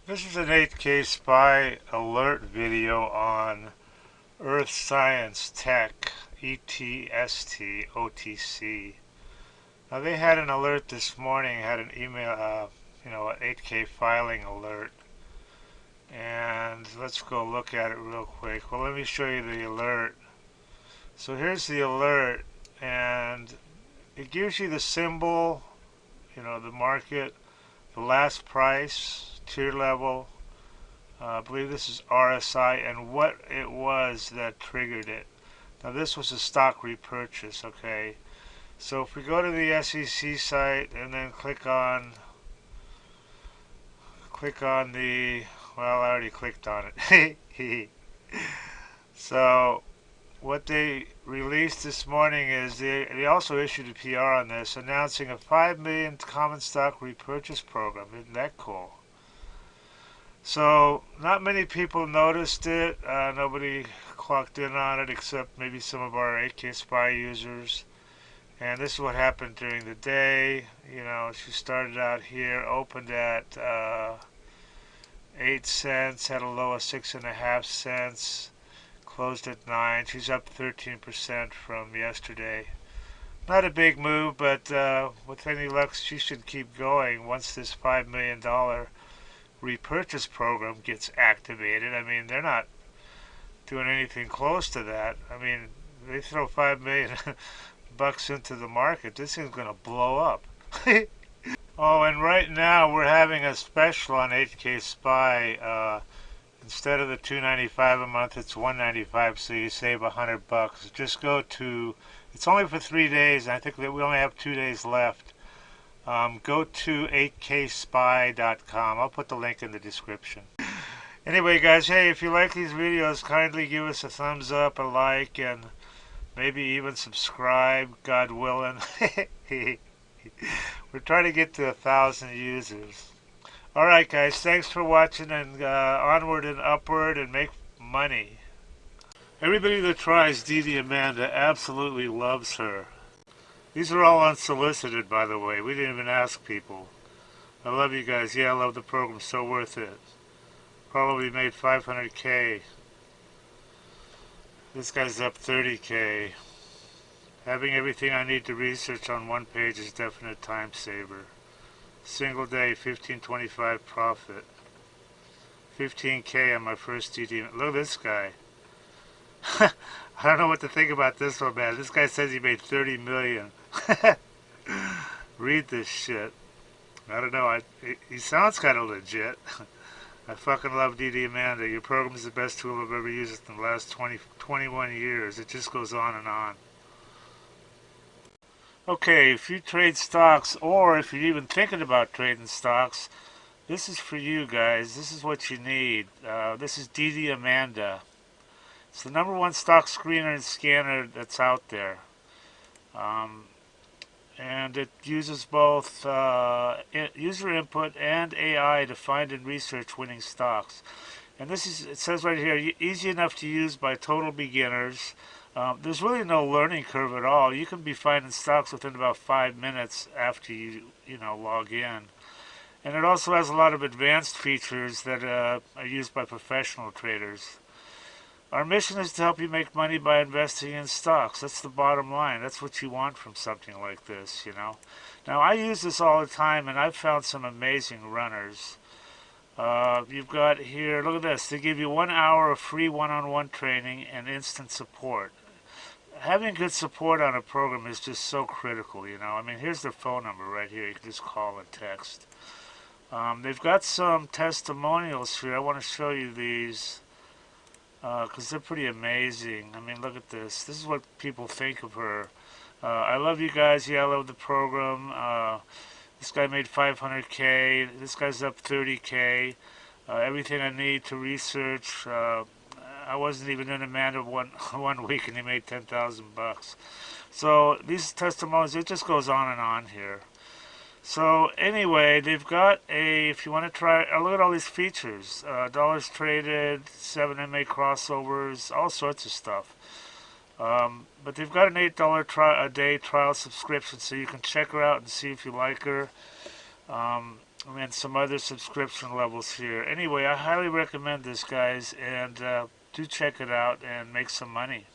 This is an 8K spy alert video on Earth Science Tech, ETST, OTC. Now they had an alert this morning, had an email, an 8K filing alert. And let's go look at it real quick. Well, let me show you the alert. So here's the alert, and it gives you the symbol, the market, the last price, tier level, I believe this is RSI, and what it was that triggered it. Now this was a stock repurchase, okay? So if we go to the SEC site and then click on the, well, I already clicked on it. So what they released this morning is they also issued a PR on this, announcing a 5 million common stock repurchase program. Isn't that cool? So not many people noticed it. Nobody clocked in on it except maybe some of our 8K Spy users. And this is what happened during the day. She started out here, opened at 8 cents, had a low of 6.5 cents, closed at 9. She's up 13% from yesterday. Not a big move, but with any luck, she should keep going once this $5 million repurchase program gets activated. I mean, they're not doing anything close to that. I mean, they throw 5 million bucks into the market, this thing's gonna blow up. Oh, and right now we're having a special on 8K Spy. Instead of the $2.95 a month, it's $1.95, so you save $100. Just go to. It's only for 3 days. And I think that we only have 2 days left. Go to 8kspy.com. I'll put the link in the description. Anyway, guys, hey, if you like these videos, kindly give us a thumbs up, a like, and maybe even subscribe, God willing. We're trying to get to 1,000 users. Alright, guys, thanks for watching, and onward and upward, and make money. Everybody that tries DDAmanda absolutely loves her. These are all unsolicited, by the way. We didn't even ask people. I love you guys. Yeah, I love the program. So worth it. Probably made 500K. This guy's up 30K. Having everything I need to research on one page is definite time saver. Single day, 1525 profit. 15K on my first DD. Look at this guy. I don't know what to think about this one, man. This guy says he made 30 million. Read this shit. I don't know. He sounds kind of legit. I fucking love DDAmanda. Your program is the best tool I've ever used in the last 21 years. It just goes on and on. Okay, if you trade stocks, or if you're even thinking about trading stocks, this is for you guys. This is what you need. This is DDAmanda. It's the #1 stock screener and scanner that's out there. And it uses both user input and AI to find and research winning stocks. And this is, it says right here, easy enough to use by total beginners. There's really no learning curve at all. You can be finding stocks within about 5 minutes after you log in. And it also has a lot of advanced features that are used by professional traders. Our mission is to help you make money by investing in stocks. That's the bottom line. That's what you want from something like this, Now, I use this all the time, and I've found some amazing runners. You've got here, look at this. They give you 1 hour of free one-on-one training and instant support. Having good support on a program is just so critical, I mean, here's their phone number right here. You can just call and text. They've got some testimonials here. I want to show you these because they're pretty amazing. I mean, look at this. This is what people think of her. I love you guys. Yeah, I love the program. This guy made 500K. This guy's up 30K. Everything I need to research. I wasn't even in Amanda one week, and he made 10,000 bucks. So these testimonials, it just goes on and on here. So anyway, they've got if you want to try, look at all these features. Dollars traded, 7 MA crossovers, all sorts of stuff. But they've got an $8 a day trial subscription, so you can check her out and see if you like her. and some other subscription levels here. Anyway, I highly recommend this, guys, and do check it out and make some money.